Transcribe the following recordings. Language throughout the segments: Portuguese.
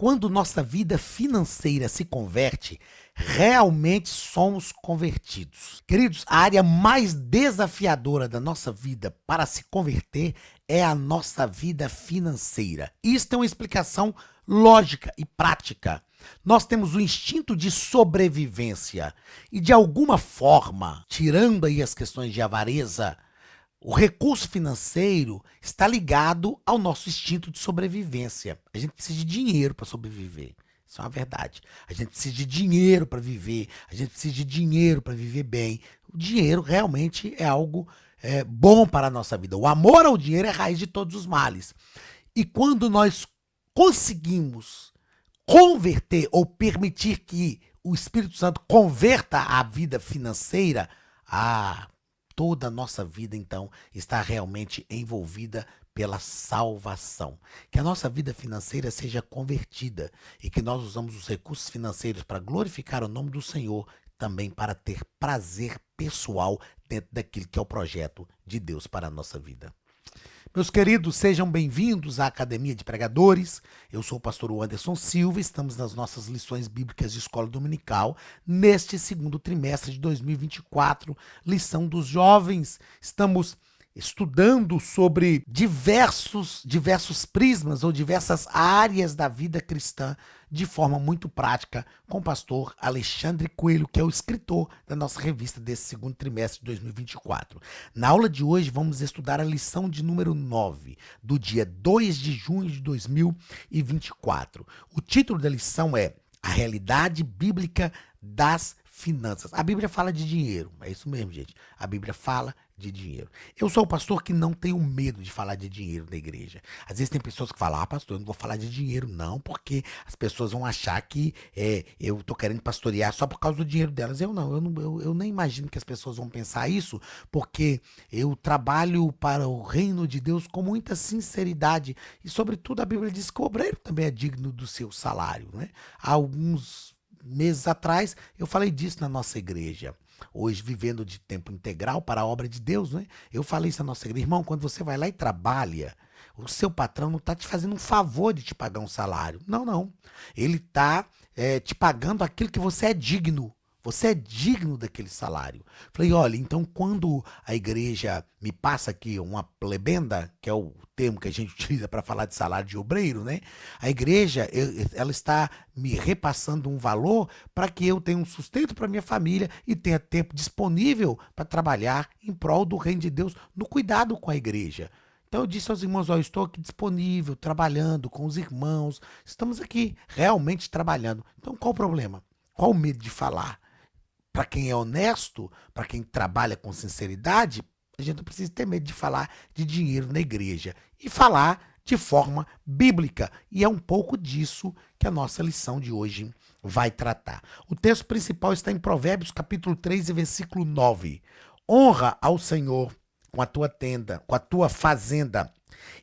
quando nossa vida financeira se converte, realmente somos convertidos. Queridos, a área mais desafiadora da nossa vida para se converter é a nossa vida financeira. Isso tem uma explicação lógica e prática. Nós temos o instinto de sobrevivência e, de alguma forma, tirando aí as questões de avareza, o recurso financeiro está ligado ao nosso instinto de sobrevivência. A gente precisa de dinheiro para sobreviver. Isso é uma verdade. A gente precisa de dinheiro para viver. A gente precisa de dinheiro para viver bem. O dinheiro realmente é algo bom para a nossa vida. O amor ao dinheiro é a raiz de todos os males. E quando nós conseguimos converter ou permitir que o Espírito Santo converta a vida financeira, toda a nossa vida, então, está realmente envolvida pela salvação. Que a nossa vida financeira seja convertida e que nós usamos os recursos financeiros para glorificar o nome do Senhor, também para ter prazer pessoal dentro daquilo que é o projeto de Deus para a nossa vida. Meus queridos, sejam bem-vindos à Academia de Pregadores. Eu sou o pastor Anderson Silva, estamos nas nossas lições bíblicas de escola dominical, neste segundo trimestre de 2024, lição dos jovens. Estamos estudando sobre diversos prismas ou diversas áreas da vida cristã de forma muito prática com o pastor Alexandre Coelho, que é o escritor da nossa revista desse segundo trimestre de 2024. Na aula de hoje vamos estudar a lição de número 9, do dia 2 de junho de 2024. O título da lição é A Realidade Bíblica das Finanças. A Bíblia fala de dinheiro, é isso mesmo, gente. A Bíblia fala de dinheiro. Eu sou o pastor que não tenho medo de falar de dinheiro na igreja. Às vezes tem pessoas que falam, pastor, eu não vou falar de dinheiro não, porque as pessoas vão achar que eu tô querendo pastorear só por causa do dinheiro delas. Eu nem imagino que as pessoas vão pensar isso, porque eu trabalho para o reino de Deus com muita sinceridade e, sobretudo, a Bíblia diz que o obreiro também é digno do seu salário, né? Há alguns meses atrás eu falei disso na nossa igreja. Hoje, vivendo de tempo integral para a obra de Deus, né? Eu falei isso na nossa igreja. Irmão, quando você vai lá e trabalha, o seu patrão não está te fazendo um favor de te pagar um salário. Não. Ele está te pagando aquilo que você é digno. Você é digno daquele salário. Falei, olha, então quando a igreja me passa aqui uma plebenda, que é o termo que a gente utiliza para falar de salário de obreiro, né? A igreja, ela está me repassando um valor para que eu tenha um sustento para minha família e tenha tempo disponível para trabalhar em prol do reino de Deus, no cuidado com a igreja. Então eu disse aos irmãos, eu estou aqui disponível, trabalhando com os irmãos, estamos aqui realmente trabalhando. Então qual o problema? Qual o medo de falar? Para quem é honesto, para quem trabalha com sinceridade, a gente não precisa ter medo de falar de dinheiro na igreja e falar de forma bíblica. E é um pouco disso que a nossa lição de hoje vai tratar. O texto principal está em Provérbios, capítulo 3, versículo 9. Honra ao Senhor com a tua tenda, com a tua fazenda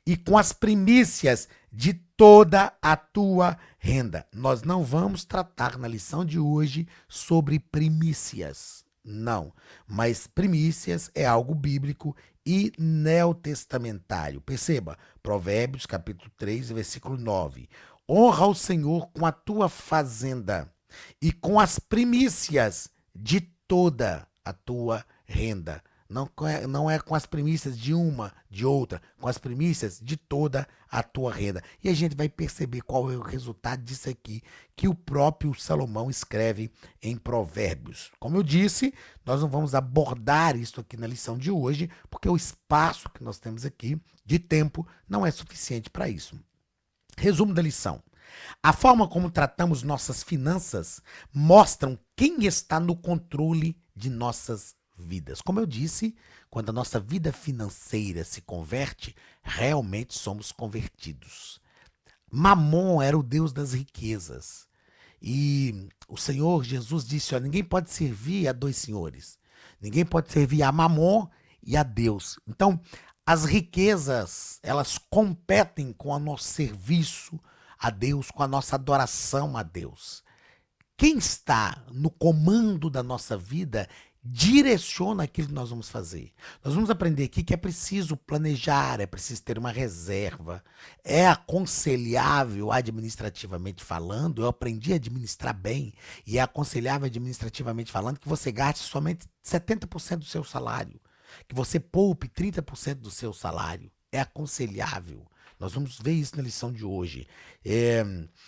e com as primícias de toda a tua renda. Nós não vamos tratar na lição de hoje sobre primícias, não. Mas primícias é algo bíblico e neotestamentário. Perceba, Provérbios capítulo 3, versículo 9. Honra ao Senhor com a tua fazenda e com as primícias de toda a tua renda. Não é com as primícias de uma, de outra, com as primícias de toda a tua renda. E a gente vai perceber qual é o resultado disso aqui, que o próprio Salomão escreve em Provérbios. Como eu disse, nós não vamos abordar isso aqui na lição de hoje, porque o espaço que nós temos aqui de tempo não é suficiente para isso. Resumo da lição. A forma como tratamos nossas finanças mostram quem está no controle de nossas vidas. Como eu disse, quando a nossa vida financeira se converte, realmente somos convertidos. Mamon era o Deus das riquezas. E o Senhor Jesus disse, ninguém pode servir a dois senhores. Ninguém pode servir a Mamon e a Deus. Então, as riquezas, elas competem com o nosso serviço a Deus, com a nossa adoração a Deus. Quem está no comando da nossa vida direciona aquilo que nós vamos fazer. Nós vamos aprender aqui que é preciso planejar, é preciso ter uma reserva, é aconselhável administrativamente falando, eu aprendi a administrar bem, e é aconselhável administrativamente falando que você gaste somente 70% do seu salário, que você poupe 30% do seu salário. É aconselhável. Nós vamos ver isso na lição de hoje. É,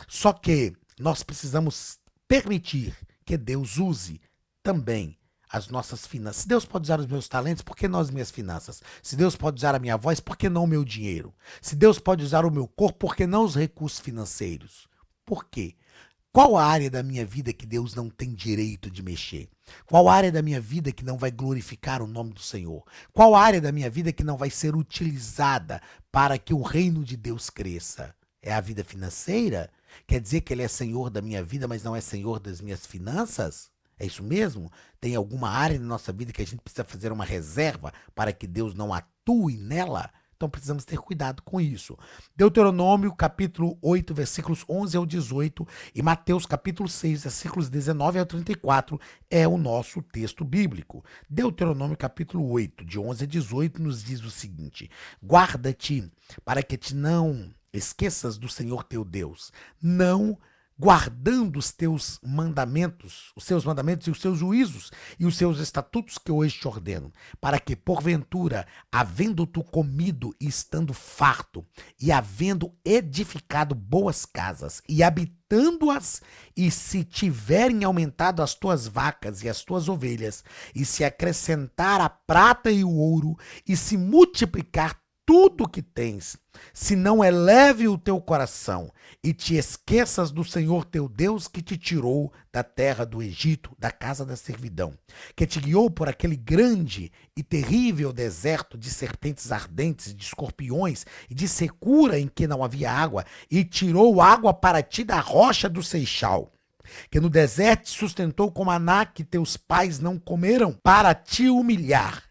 só que nós precisamos permitir que Deus use também as nossas finanças. Se Deus pode usar os meus talentos, por que não as minhas finanças? Se Deus pode usar a minha voz, por que não o meu dinheiro? Se Deus pode usar o meu corpo, por que não os recursos financeiros? Por quê? Qual a área da minha vida que Deus não tem direito de mexer? Qual a área da minha vida que não vai glorificar o nome do Senhor? Qual a área da minha vida que não vai ser utilizada para que o reino de Deus cresça? É a vida financeira? Quer dizer que Ele é Senhor da minha vida, mas não é Senhor das minhas finanças? É isso mesmo? Tem alguma área na nossa vida que a gente precisa fazer uma reserva para que Deus não atue nela? Então precisamos ter cuidado com isso. Deuteronômio capítulo 8, versículos 11 ao 18 e Mateus capítulo 6, versículos 19 ao 34 é o nosso texto bíblico. Deuteronômio capítulo 8, de 11 a 18 nos diz o seguinte: guarda-te para que te não esqueças do Senhor teu Deus, não guardando os teus mandamentos, os seus mandamentos e os seus juízos e os seus estatutos que hoje te ordeno, para que, porventura, havendo tu comido e estando farto, e havendo edificado boas casas, e habitando-as, e se tiverem aumentado as tuas vacas e as tuas ovelhas, e se acrescentar a prata e o ouro, e se multiplicar tudo que tens, se não eleve o teu coração e te esqueças do Senhor teu Deus que te tirou da terra do Egito, da casa da servidão, que te guiou por aquele grande e terrível deserto de serpentes ardentes, de escorpiões e de secura em que não havia água, e tirou água para ti da rocha do Seixal, que no deserto te sustentou com maná que teus pais não comeram, para te humilhar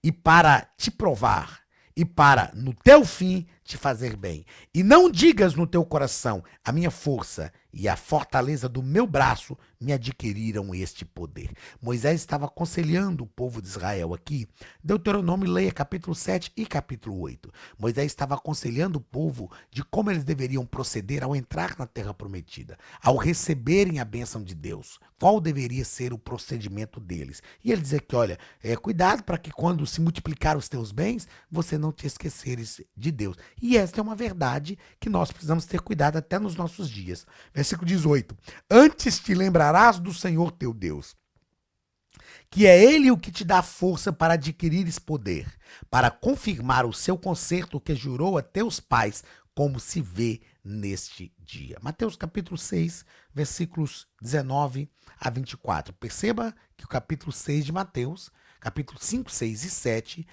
e para te provar, e para, no teu fim, te fazer bem. E não digas no teu coração: a minha força e a fortaleza do meu braço me adquiriram este poder. Moisés estava aconselhando o povo de Israel aqui. Deuteronômio, leia capítulo 7 e capítulo 8. Moisés estava aconselhando o povo de como eles deveriam proceder ao entrar na terra prometida, ao receberem a bênção de Deus. Qual deveria ser o procedimento deles? E ele diz aqui, olha, cuidado para que quando se multiplicar os teus bens, você não te esqueceres de Deus. E esta é uma verdade que nós precisamos ter cuidado até nos nossos dias. Versículo 18. Antes te lembrarás do Senhor teu Deus, que é Ele o que te dá força para adquirires poder, para confirmar o seu concerto que jurou a teus pais, como se vê neste dia. Mateus capítulo 6, versículos 19 a 24. Perceba que o capítulo 6 de Mateus, capítulo 5, 6 e 7,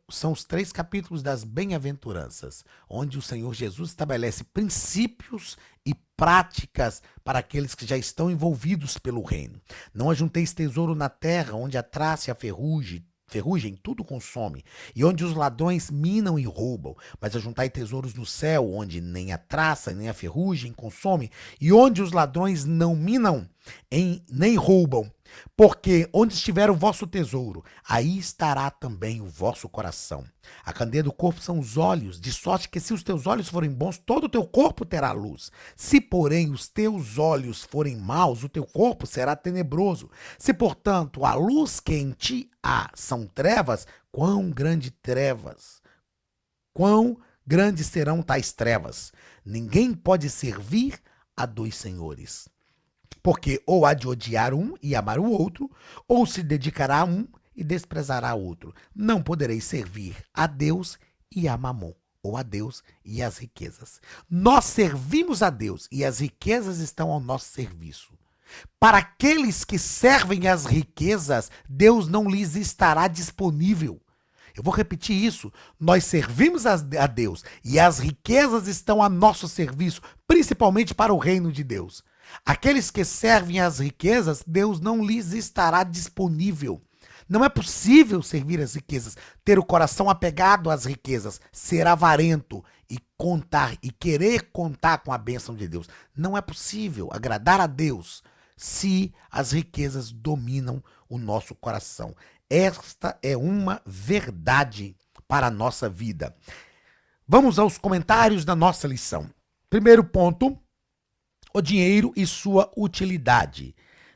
são os 3 capítulos das bem-aventuranças, onde o Senhor Jesus estabelece princípios e práticas para aqueles que já estão envolvidos pelo reino. Não ajunteis tesouro na terra, onde a traça e a ferrugem tudo consome, e onde os ladrões minam e roubam, mas ajuntai tesouros no céu, onde nem a traça nem a ferrugem consome, e onde os ladrões não minam nem roubam. Porque onde estiver o vosso tesouro, aí estará também o vosso coração. A candeia do corpo são os olhos, de sorte que se os teus olhos forem bons, todo o teu corpo terá luz. Se, porém, os teus olhos forem maus, o teu corpo será tenebroso. Se, portanto, a luz que em ti há são trevas, quão grandes serão tais trevas? Ninguém pode servir a 2 senhores. Porque ou há de odiar um e amar o outro, ou se dedicará a um e desprezará outro. Não podereis servir a Deus e a Mamon, ou a Deus e as riquezas. Nós servimos a Deus e as riquezas estão ao nosso serviço. Para aqueles que servem as riquezas, Deus não lhes estará disponível. Eu vou repetir isso. Nós servimos a Deus e as riquezas estão a nosso serviço, principalmente para o reino de Deus. Aqueles que servem às riquezas, Deus não lhes estará disponível. Não é possível servir as riquezas, ter o coração apegado às riquezas, ser avarento e querer contar com a bênção de Deus. Não é possível agradar a Deus se as riquezas dominam o nosso coração. Esta é uma verdade para a nossa vida. Vamos aos comentários da nossa lição. Primeiro ponto, o dinheiro e sua utilidade.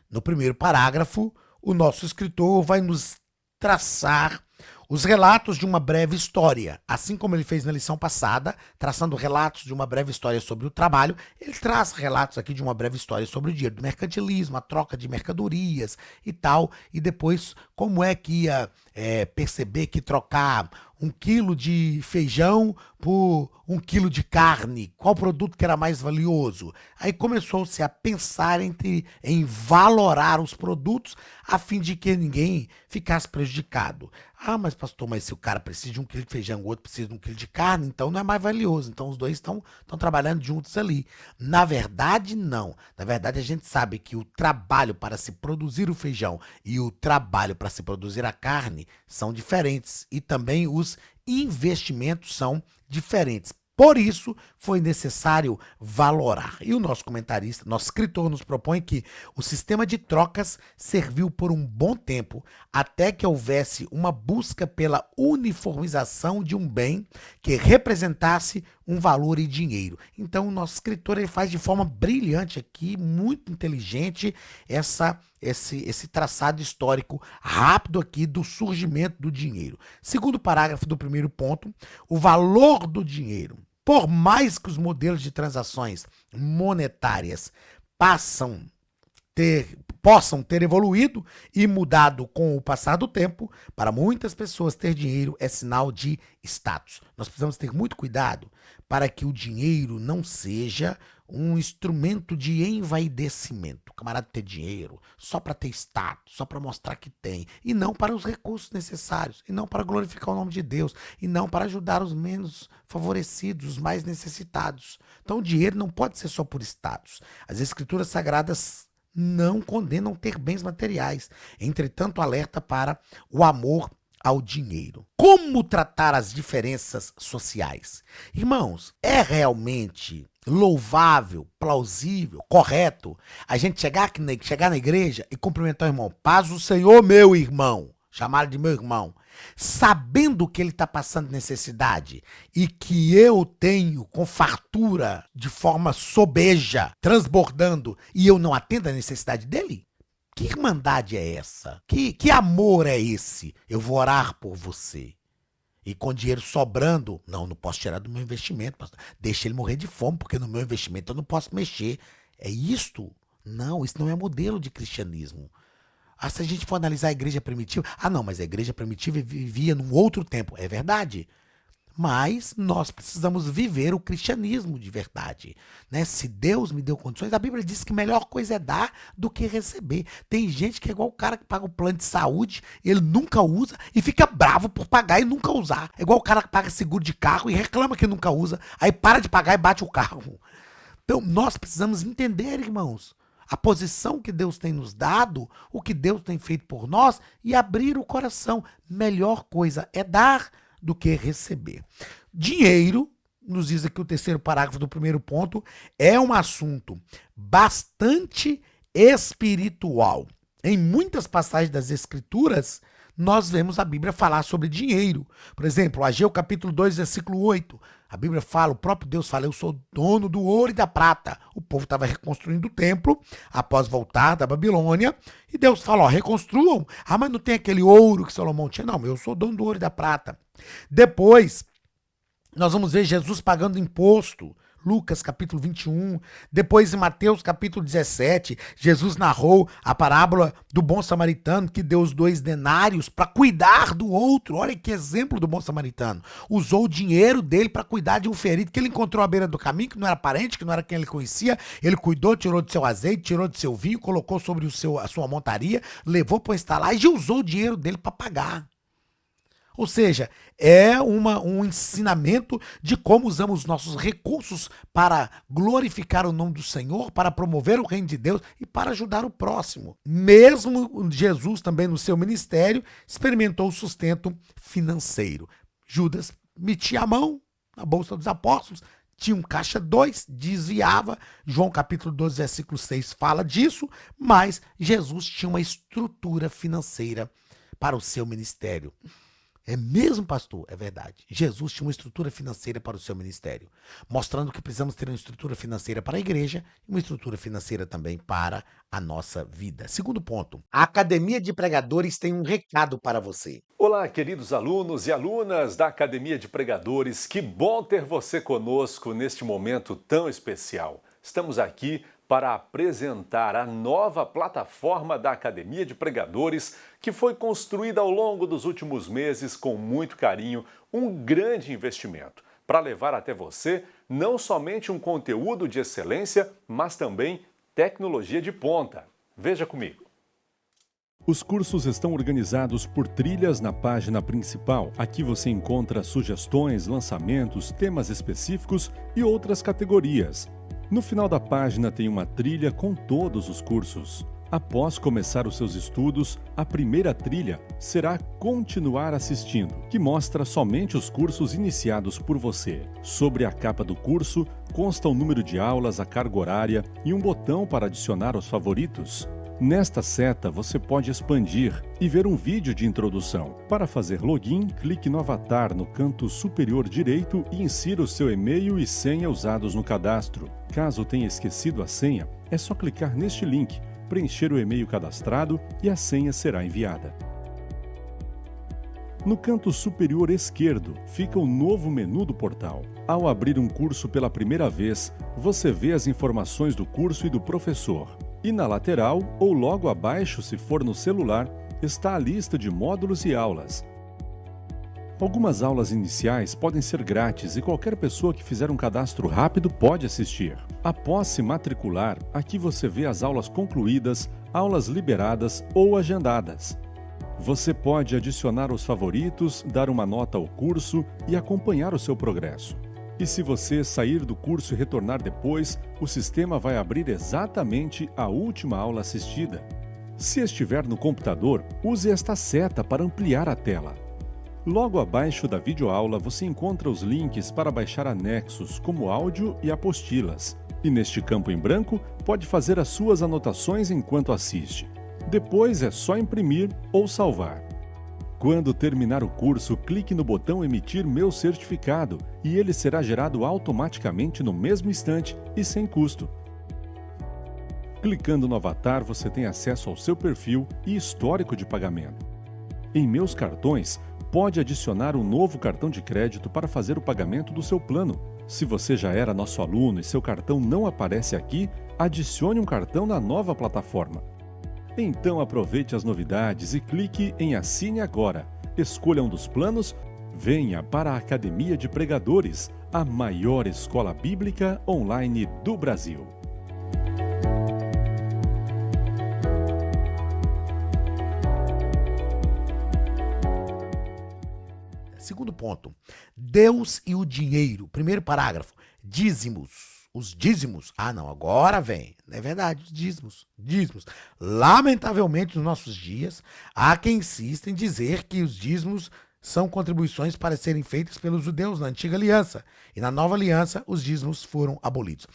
No primeiro parágrafo, o nosso escritor vai nos traçar os relatos de uma breve história. Assim como ele fez na lição passada, traçando relatos de uma breve história sobre o trabalho, ele traz relatos aqui de uma breve história sobre o dinheiro, do mercantilismo, a troca de mercadorias e tal, e depois como é que ia perceber que trocar 1 quilo de feijão por 1 quilo de carne, qual produto que era mais valioso. Aí começou-se a pensar em valorar os produtos a fim de que ninguém ficasse prejudicado. Ah, mas pastor, mas se o cara precisa de 1 quilo de feijão, o outro precisa de 1 quilo de carne, então não é mais valioso. Então os dois estão trabalhando juntos ali. Na verdade, não. Na verdade, a gente sabe que o trabalho para se produzir o feijão e o trabalho para se produzir a carne são diferentes. E também os investimentos são diferentes. Por isso, foi necessário valorar. E o nosso comentarista, nosso escritor, nos propõe que o sistema de trocas serviu por um bom tempo, até que houvesse uma busca pela uniformização de um bem que representasse um valor em dinheiro. Então, o nosso escritor ele faz de forma brilhante aqui, muito inteligente, esse traçado histórico rápido aqui do surgimento do dinheiro. Segundo parágrafo do primeiro ponto, o valor do dinheiro. Por mais que os modelos de transações monetárias possam ter evoluído e mudado com o passar do tempo, para muitas pessoas ter dinheiro é sinal de status. Nós precisamos ter muito cuidado para que o dinheiro não seja um instrumento de envaidecimento. O camarada ter dinheiro só para ter status, só para mostrar que tem, e não para os recursos necessários, e não para glorificar o nome de Deus, e não para ajudar os menos favorecidos, os mais necessitados. Então o dinheiro não pode ser só por status. As escrituras sagradas não condenam ter bens materiais, entretanto alerta para o amor ao dinheiro. Como tratar as diferenças sociais? Irmãos, é realmente louvável, plausível, correto a gente chegar na igreja e cumprimentar o irmão? Paz do Senhor, meu irmão. Chamar de meu irmão. Sabendo que ele está passando necessidade e que eu tenho com fartura, de forma sobeja, transbordando, e eu não atendo a necessidade dele? Que irmandade é essa? Que amor é esse? Eu vou orar por você. E com dinheiro sobrando, não posso tirar do meu investimento, pastor. Deixa ele morrer de fome, porque no meu investimento eu não posso mexer. É isto? Não, isso não é modelo de cristianismo. Se a gente for analisar a igreja primitiva, não, mas a igreja primitiva vivia num outro tempo. É verdade. Mas nós precisamos viver o cristianismo de verdade, né? Se Deus me deu condições, a Bíblia diz que a melhor coisa é dar do que receber. Tem gente que é igual o cara que paga o plano de saúde, ele nunca usa e fica bravo por pagar e nunca usar. É igual o cara que paga seguro de carro e reclama que nunca usa, aí para de pagar e bate o carro. Então nós precisamos entender, irmãos, a posição que Deus tem nos dado, o que Deus tem feito por nós e abrir o coração. Melhor coisa é dar do que receber. Dinheiro, nos diz aqui o terceiro parágrafo do primeiro ponto, é um assunto bastante espiritual. Em muitas passagens das Escrituras, nós vemos a Bíblia falar sobre dinheiro. Por exemplo, Ageu capítulo 2, versículo 8. A Bíblia fala, o próprio Deus fala, eu sou dono do ouro e da prata. O povo estava reconstruindo o templo após voltar da Babilônia. E Deus fala, reconstruam. Mas não tem aquele ouro que Salomão tinha. Não, eu sou dono do ouro e da prata. Depois, nós vamos ver Jesus pagando imposto. Lucas capítulo 21, depois em Mateus capítulo 17, Jesus narrou a parábola do bom samaritano que deu os 2 denários para cuidar do outro. Olha que exemplo do bom samaritano. Usou o dinheiro dele para cuidar de um ferido que ele encontrou à beira do caminho, que não era parente, que não era quem ele conhecia. Ele cuidou, tirou do seu azeite, tirou do seu vinho, colocou sobre a sua montaria, levou para instalar e usou o dinheiro dele para pagar. Ou seja, é um ensinamento de como usamos os nossos recursos para glorificar o nome do Senhor, para promover o reino de Deus e para ajudar o próximo. Mesmo Jesus também no seu ministério experimentou o sustento financeiro. Judas metia a mão na bolsa dos apóstolos, tinha um caixa 2, desviava. João capítulo 12, versículo 6 fala disso, mas Jesus tinha uma estrutura financeira para o seu ministério. É mesmo, pastor? É verdade. Jesus tinha uma estrutura financeira para o seu ministério, mostrando que precisamos ter uma estrutura financeira para a igreja e uma estrutura financeira também para a nossa vida. Segundo ponto, a Academia de Pregadores tem um recado para você. Olá, queridos alunos e alunas da Academia de Pregadores, que bom ter você conosco neste momento tão especial. Estamos aqui para apresentar a nova plataforma da Academia de Pregadores, que foi construída ao longo dos últimos meses com muito carinho, um grande investimento, para levar até você não somente um conteúdo de excelência, mas também tecnologia de ponta. Veja comigo. Os cursos estão organizados por trilhas na página principal. Aqui você encontra sugestões, lançamentos, temas específicos e outras categorias. No final da página tem uma trilha com todos os cursos. Após começar os seus estudos, a primeira trilha será Continuar assistindo, que mostra somente os cursos iniciados por você. Sobre a capa do curso, consta o número de aulas, a carga horária e um botão para adicionar aos favoritos. Nesta seta, você pode expandir e ver um vídeo de introdução. Para fazer login, clique no avatar no canto superior direito e insira o seu e-mail e senha usados no cadastro. Caso tenha esquecido a senha, é só clicar neste link, preencher o e-mail cadastrado e a senha será enviada. No canto superior esquerdo fica o novo menu do portal. Ao abrir um curso pela primeira vez, você vê as informações do curso e do professor. E na lateral, ou logo abaixo se for no celular, está a lista de módulos e aulas. Algumas aulas iniciais podem ser grátis e qualquer pessoa que fizer um cadastro rápido pode assistir. Após se matricular, aqui você vê as aulas concluídas, aulas liberadas ou agendadas. Você pode adicionar os favoritos, dar uma nota ao curso e acompanhar o seu progresso. E se você sair do curso e retornar depois, o sistema vai abrir exatamente a última aula assistida. Se estiver no computador, use esta seta para ampliar a tela. Logo abaixo da videoaula você encontra os links para baixar anexos, como áudio e apostilas. E neste campo em branco, pode fazer as suas anotações enquanto assiste. Depois é só imprimir ou salvar. Quando terminar o curso, clique no botão Emitir meu certificado e ele será gerado automaticamente no mesmo instante e sem custo. Clicando no avatar, você tem acesso ao seu perfil e histórico de pagamento. Em Meus Cartões, pode adicionar um novo cartão de crédito para fazer o pagamento do seu plano. Se você já era nosso aluno e seu cartão não aparece aqui, adicione um cartão na nova plataforma. Então aproveite as novidades e clique em Assine Agora. Escolha um dos planos, venha para a Academia de Pregadores, a maior escola bíblica online do Brasil. Segundo ponto, Deus e o dinheiro. Primeiro parágrafo, dízimos. Os dízimos, agora vem, não é verdade, os dízimos. Lamentavelmente, nos nossos dias, há quem insista em dizer que os dízimos são contribuições para serem feitas pelos judeus na antiga aliança. E na nova aliança, os dízimos foram abolidos.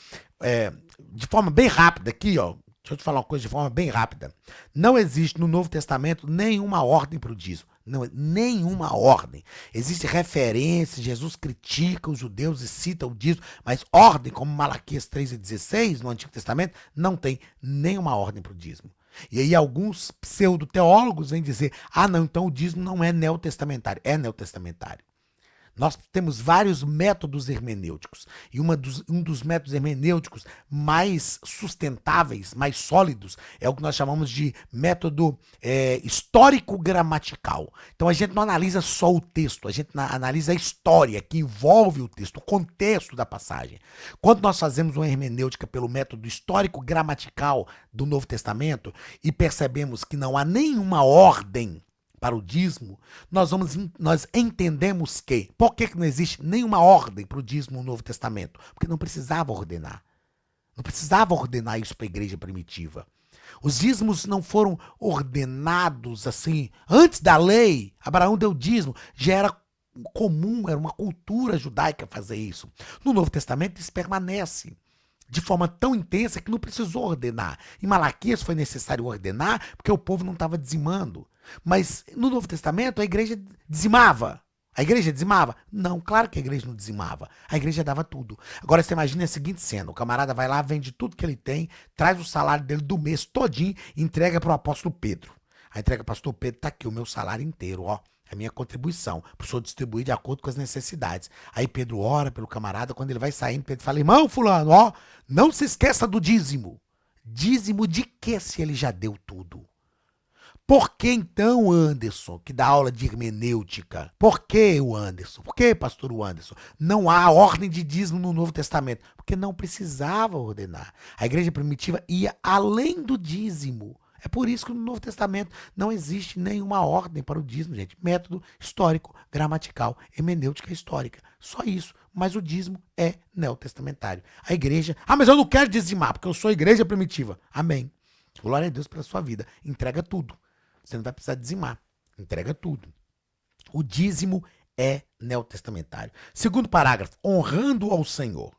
De forma bem rápida aqui, ó, deixa eu te falar uma coisa de forma bem rápida. Não existe no Novo Testamento nenhuma ordem para o dízimo. Não, nenhuma ordem. Existe referência, Jesus critica os judeus e cita o dízimo, mas ordem, como Malaquias 3:16 no Antigo Testamento, não tem nenhuma ordem para o dízimo. E aí alguns pseudo-teólogos vêm dizer, então o dízimo não é neotestamentário. É neotestamentário. Nós temos vários métodos hermenêuticos. E um dos métodos hermenêuticos mais sustentáveis, mais sólidos, é o que nós chamamos de método histórico-gramatical. Então a gente não analisa só o texto, a gente analisa a história que envolve o texto, o contexto da passagem. Quando nós fazemos uma hermenêutica pelo método histórico-gramatical do Novo Testamento e percebemos que não há nenhuma ordem para o dízimo, nós entendemos que, por que não existe nenhuma ordem para o dízimo no Novo Testamento? Porque não precisava ordenar. Não precisava ordenar isso para a igreja primitiva. Os dízimos não foram ordenados assim. Antes da lei, Abraão deu dízimo, já era comum, era uma cultura judaica fazer isso. No Novo Testamento isso permanece de forma tão intensa que não precisou ordenar. Em Malaquias foi necessário ordenar porque o povo não estava dizimando. Mas no Novo Testamento a igreja dizimava. A igreja dizimava? Não, claro que a igreja não dizimava. A igreja dava tudo. Agora você imagina a seguinte cena: o camarada vai lá, vende tudo que ele tem, traz o salário dele do mês todinho e entrega para o apóstolo Pedro. Aí entrega para o pastor Pedro, tá aqui o meu salário inteiro, ó. A minha contribuição, para o senhor distribuir de acordo com as necessidades. Aí Pedro ora pelo camarada, quando ele vai saindo, Pedro fala: irmão fulano, ó, não se esqueça do dízimo. Dízimo de que se ele já deu tudo? Por que então, Anderson, que dá aula de hermenêutica? Por que o Anderson? Por que, pastor Anderson? Não há ordem de dízimo no Novo Testamento. Porque não precisava ordenar. A igreja primitiva ia além do dízimo. É por isso que no Novo Testamento não existe nenhuma ordem para o dízimo, gente. Método histórico, gramatical, hermenêutica histórica. Só isso. Mas o dízimo é neotestamentário. A igreja... mas eu não quero dizimar, porque eu sou igreja primitiva. Amém. Glória a Deus pela sua vida. Entrega tudo. Você não vai precisar dizimar. Entrega tudo. O dízimo é neotestamentário. Segundo parágrafo, honrando ao Senhor.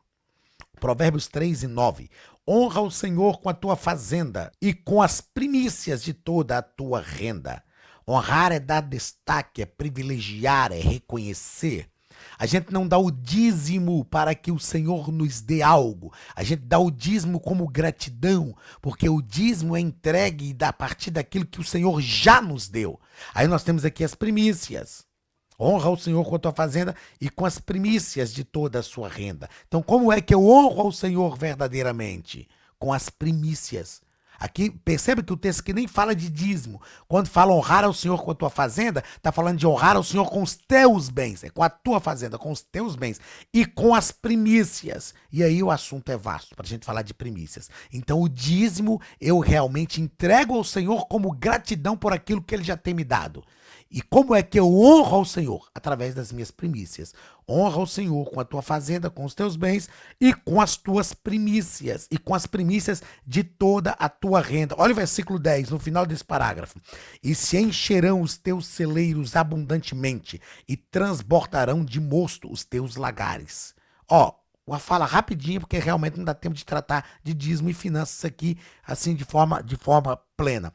Provérbios 3:9. Honra o Senhor com a tua fazenda e com as primícias de toda a tua renda. Honrar é dar destaque, é privilegiar, é reconhecer. A gente não dá o dízimo para que o Senhor nos dê algo. A gente dá o dízimo como gratidão, porque o dízimo é entregue a partir daquilo que o Senhor já nos deu. Aí nós temos aqui as primícias. Honra o Senhor com a tua fazenda e com as primícias de toda a sua renda. Então, como é que eu honro ao Senhor verdadeiramente? Com as primícias. Aqui, perceba que o texto aqui nem fala de dízimo. Quando fala honrar ao Senhor com a tua fazenda, está falando de honrar ao Senhor com os teus bens. É com a tua fazenda, com os teus bens. E com as primícias. E aí o assunto é vasto para a gente falar de primícias. Então o dízimo eu realmente entrego ao Senhor como gratidão por aquilo que Ele já tem me dado. E como é que eu honro ao Senhor? Através das minhas primícias. Honra ao Senhor com a tua fazenda, com os teus bens e com as tuas primícias. E com as primícias de toda a tua renda. Olha o versículo 10, no final desse parágrafo. E se encherão os teus celeiros abundantemente e transbordarão de mosto os teus lagares. Ó, uma fala rapidinho, porque realmente não dá tempo de tratar de dízimo e finanças aqui, assim, de forma plena.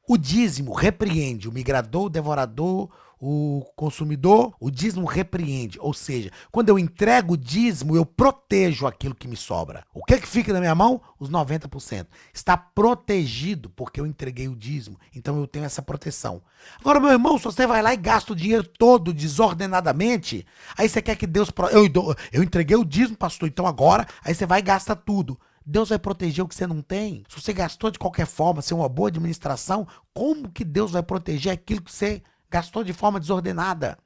O dízimo repreende o migrador, o devorador, o consumidor. O dízimo repreende, ou seja, quando eu entrego o dízimo, eu protejo aquilo que me sobra. O que fica na minha mão? Os 90%. Está protegido porque eu entreguei o dízimo, então eu tenho essa proteção. Agora, meu irmão, se você vai lá e gasta o dinheiro todo desordenadamente, aí você quer que Deus... Eu entreguei o dízimo, pastor, então agora, aí você vai e gasta tudo. Deus vai proteger o que você não tem. Se você gastou de qualquer forma, sem uma boa administração, como que Deus vai proteger aquilo que você gastou de forma desordenada?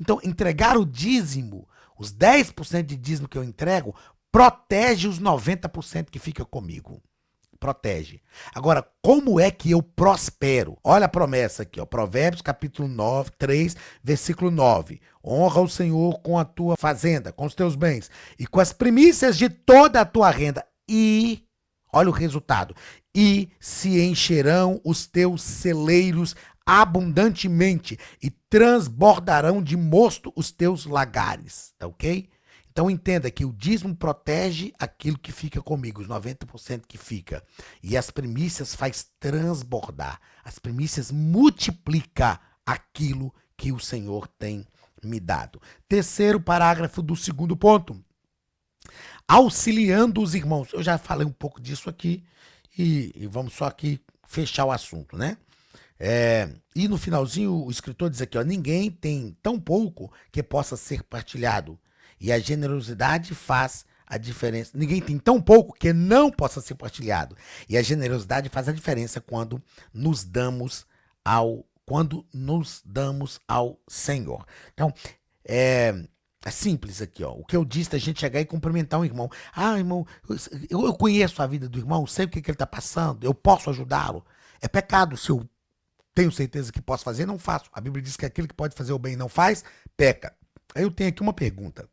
Então, entregar o dízimo, os 10% de dízimo que eu entrego, protege os 90% que fica comigo. Protege. Agora, como é que eu prospero? Olha a promessa aqui, ó, Provérbios capítulo 3, versículo 9. Honra o Senhor com a tua fazenda, com os teus bens e com as primícias de toda a tua renda. E, olha o resultado, e se encherão os teus celeiros abundantemente e transbordarão de mosto os teus lagares, tá ok? Então entenda que o dízimo protege aquilo que fica comigo, os 90% que fica. E as primícias faz transbordar, as primícias multiplica aquilo que o Senhor tem me dado. Terceiro parágrafo do segundo ponto. Auxiliando os irmãos. Eu já falei um pouco disso aqui e vamos só aqui fechar o assunto, né? E no finalzinho o escritor diz aqui, ó, ninguém tem tão pouco que possa ser partilhado e a generosidade faz a diferença. Ninguém tem tão pouco que não possa ser partilhado e a generosidade faz a diferença quando nos damos ao Senhor. Então, é simples aqui, ó. O que eu disse, a gente chegar e cumprimentar um irmão. Irmão, eu conheço a vida do irmão, sei o que ele está passando, eu posso ajudá-lo. É pecado. Se eu tenho certeza que posso fazer, não faço. A Bíblia diz que aquele que pode fazer o bem e não faz, peca. Aí eu tenho aqui uma pergunta.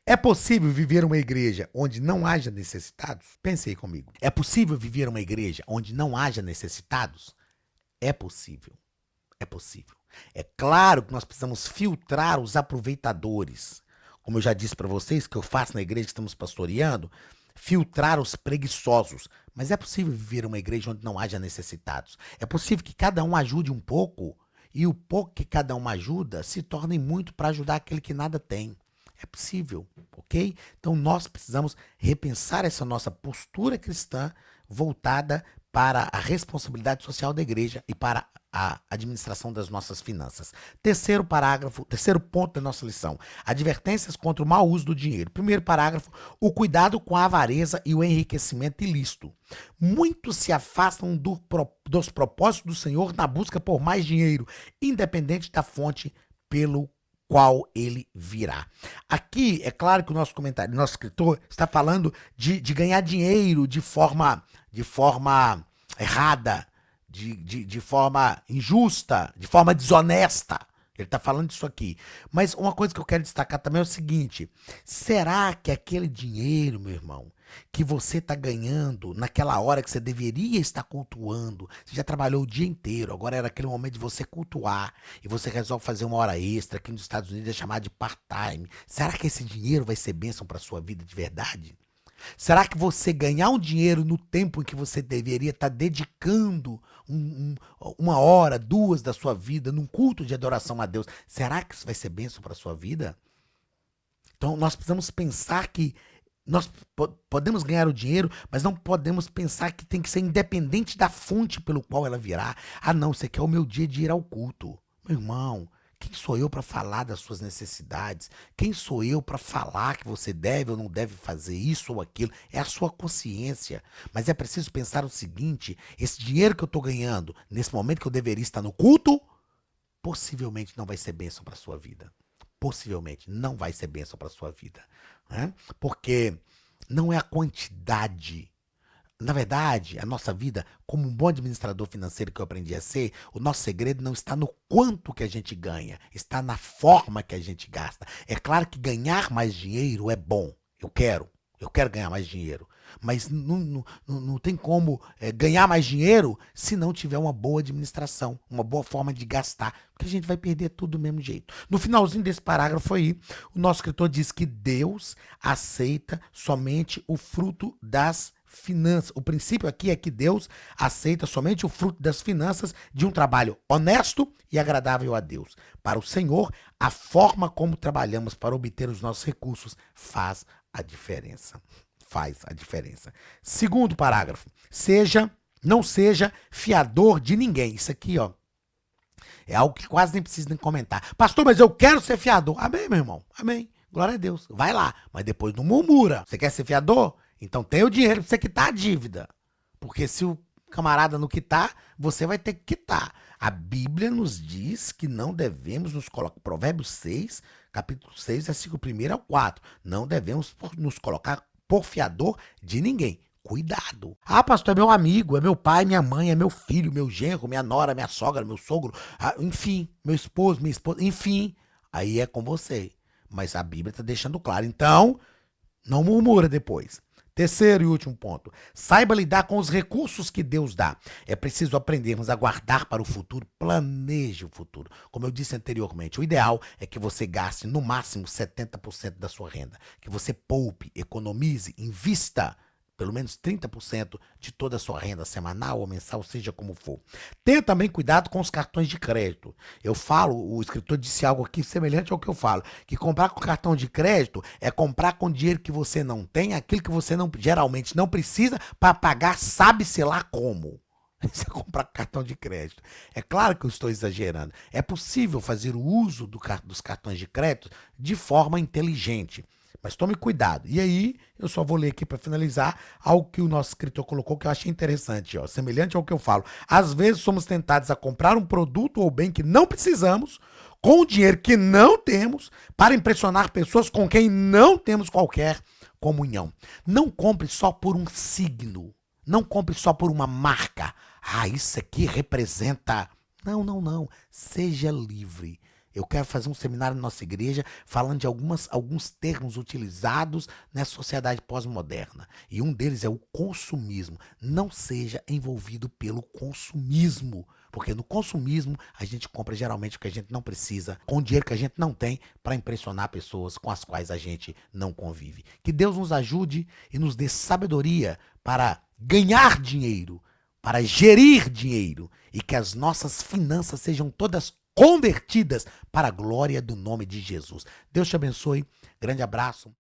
É possível viver uma igreja onde não haja necessitados? Pense aí comigo. É possível viver uma igreja onde não haja necessitados? É possível. É possível. É claro que nós precisamos filtrar os aproveitadores. Como eu já disse para vocês, que eu faço na igreja que estamos pastoreando, filtrar os preguiçosos. Mas é possível viver uma igreja onde não haja necessitados. É possível que cada um ajude um pouco e o pouco que cada um ajuda se torne muito para ajudar aquele que nada tem. É possível, ok? Então nós precisamos repensar essa nossa postura cristã voltada para a responsabilidade social da igreja e para a administração das nossas finanças. Terceiro ponto da nossa lição: advertências contra o mau uso do dinheiro. Primeiro parágrafo: o cuidado com a avareza e o enriquecimento ilícito. Muitos se afastam dos propósitos do Senhor na busca por mais dinheiro, independente da fonte pelo qual ele virá. Aqui, é claro que o nosso escritor está falando de ganhar dinheiro de forma errada, de forma injusta, de forma desonesta. Ele está falando disso aqui. Mas uma coisa que eu quero destacar também é o seguinte: será que aquele dinheiro, meu irmão, que você está ganhando naquela hora que você deveria estar cultuando, você já trabalhou o dia inteiro, agora era aquele momento de você cultuar, e você resolve fazer uma hora extra, aqui nos Estados Unidos é chamado de part-time. Será que esse dinheiro vai ser bênção para a sua vida de verdade? Será que você ganhar um dinheiro no tempo em que você deveria estar dedicando uma hora, duas da sua vida num culto de adoração a Deus, será que isso vai ser bênção para a sua vida? Então nós precisamos pensar que nós podemos ganhar o dinheiro, mas não podemos pensar que tem que ser independente da fonte pelo qual ela virá. Ah, não, você quer o meu dia de ir ao culto. Meu irmão, quem sou eu para falar das suas necessidades? Quem sou eu para falar que você deve ou não deve fazer isso ou aquilo? É a sua consciência. Mas é preciso pensar o seguinte: esse dinheiro que eu estou ganhando, nesse momento que eu deveria estar no culto, possivelmente não vai ser bênção para a sua vida. Possivelmente não vai ser bênção para a sua vida. Né? Porque não é a quantidade. Na verdade, a nossa vida, como um bom administrador financeiro que eu aprendi a ser, o nosso segredo não está no quanto que a gente ganha, está na forma que a gente gasta. É claro que ganhar mais dinheiro é bom. Eu quero ganhar mais dinheiro. Mas não tem como ganhar mais dinheiro se não tiver uma boa administração, uma boa forma de gastar, porque a gente vai perder tudo do mesmo jeito. No finalzinho desse parágrafo aí, o nosso escritor diz que Deus aceita somente o fruto das finanças. O princípio aqui é que Deus aceita somente o fruto das finanças de um trabalho honesto e agradável a Deus. Para o Senhor, a forma como trabalhamos para obter os nossos recursos faz a diferença. Faz a diferença. Segundo parágrafo: não seja fiador de ninguém. Isso aqui, ó, é algo que quase nem precisa nem comentar. Pastor, mas eu quero ser fiador. Amém, meu irmão. Amém. Glória a Deus. Vai lá. Mas depois não murmura. Você quer ser fiador? Então tem o dinheiro para você quitar a dívida. Porque se o camarada não quitar, você vai ter que quitar. A Bíblia nos diz que não devemos nos colocar. Provérbios 6, capítulo 6, versículo 1 ao 4. Não devemos nos colocar por fiador de ninguém. Cuidado. Ah, pastor, é meu amigo, é meu pai, minha mãe, é meu filho, meu genro, minha nora, minha sogra, meu sogro, enfim, meu esposo, minha esposa, enfim. Aí é com você. Mas a Bíblia está deixando claro. Então, não murmura depois. Terceiro e último ponto: saiba lidar com os recursos que Deus dá. É preciso aprendermos a guardar para o futuro. Planeje o futuro. Como eu disse anteriormente, o ideal é que você gaste no máximo 70% da sua renda. Que você poupe, economize, invista pelo menos 30% de toda a sua renda semanal ou mensal, seja como for. Tenha também cuidado com os cartões de crédito. O escritor disse algo aqui semelhante ao que eu falo, que comprar com cartão de crédito é comprar com dinheiro que você não tem, aquilo que você geralmente não precisa para pagar, sabe-se lá como. Você comprar com cartão de crédito. É claro que eu estou exagerando. É possível fazer o uso dos cartões de crédito de forma inteligente. Mas tome cuidado. E aí, eu só vou ler aqui para finalizar algo que o nosso escritor colocou que eu achei interessante, ó, semelhante ao que eu falo. Às vezes somos tentados a comprar um produto ou bem que não precisamos, com o dinheiro que não temos, para impressionar pessoas com quem não temos qualquer comunhão. Não compre só por um signo. Não compre só por uma marca. Ah, isso aqui representa... Não. Seja livre. Eu quero fazer um seminário na nossa igreja falando de alguns termos utilizados nessa sociedade pós-moderna. E um deles é o consumismo. Não seja envolvido pelo consumismo. Porque no consumismo a gente compra geralmente o que a gente não precisa, com o dinheiro que a gente não tem, para impressionar pessoas com as quais a gente não convive. Que Deus nos ajude e nos dê sabedoria para ganhar dinheiro, para gerir dinheiro e que as nossas finanças sejam todas convertidas para a glória do nome de Jesus. Deus te abençoe. Grande abraço.